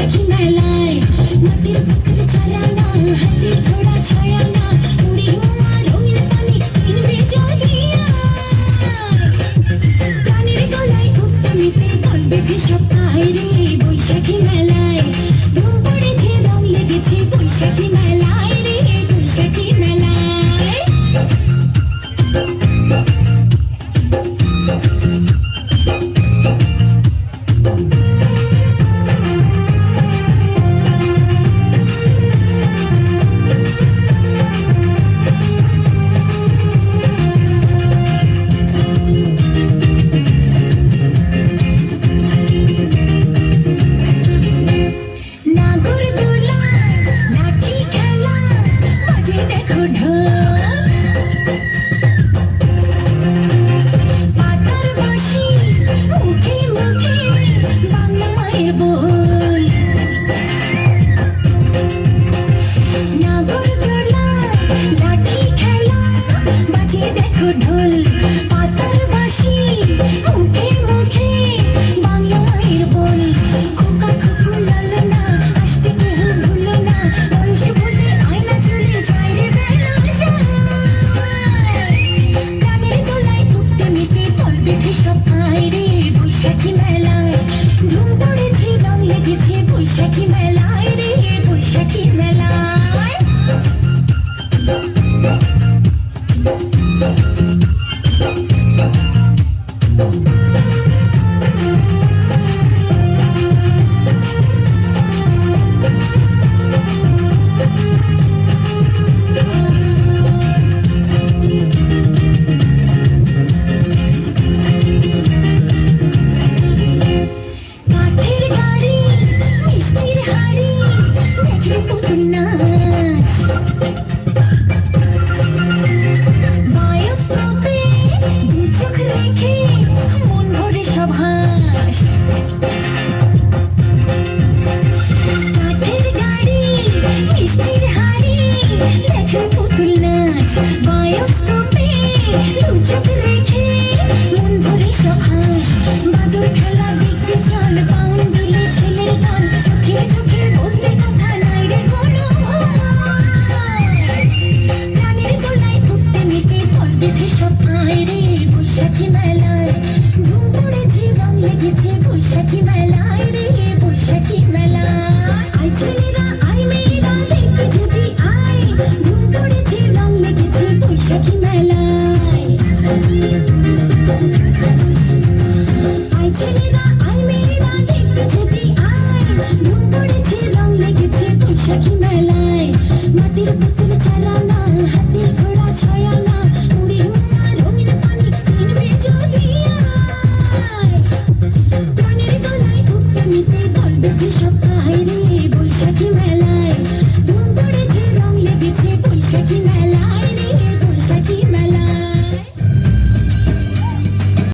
বৈশাখী মেলায় মাটির পুকুর ছাড়ানা হাতির ঘোড়া ছায়ানা উড়ি মামা রঙিন পানি কিনবে যদি গানের গলায় উত্তমিতে দল বেঁধে সব আয় রে বৈশাখী মেলায় ধুম পড়েছে রং লেগেছে বৈশাখী মেলায় রে বৈশাখী মেলায়। ঢোল পাতার বাঁশি মুখে মুখে বাংলা মায়ের বল খোকা খোকু লালনা আসতে কেহ ভুলো না বয়স বলে আয়না চলে যায় রে বেলা যায় গানের গলায় উঠতে নিতে দল বেঁধে সব আয় রে বৈশাখী মেলায় ধুম পড়েছে রং লেগেছে বৈশাখী মেলায় রে বৈশাখী মেলায়। কাঠের গাড়ি মিষ্টির হাড়ি দেখে পুতুল নাচ বায়োস্কোপে দু চোখ রেখে মন ভরে সব হাস কাঠের গাড়ি মিষ্টির হাড়ি দেখে পুতুল নাচ বায়োস্কোপে দু চোখ রেখে মন ভরে সব হাস বাদর খেলা দেখতে চল পাউন দিলে ছেলের গান চোখে চোখে বলতে কথা নাই রে কোনো ভয় গানের গলায় উঠতে নিতে দল বেঁধে সব আয় রে বৈশাখী মেলায় ধুম পড়েছে রং লেগেছে বৈশাখী মেলায় রে বৈশাখী মেলায়। আয় ছেলেরা আয় মেয়েরা দেখতে যদি আয় ধুম পড়েছে রং লেগেছে বৈশাখী মেলায়। আয় ছেলেরা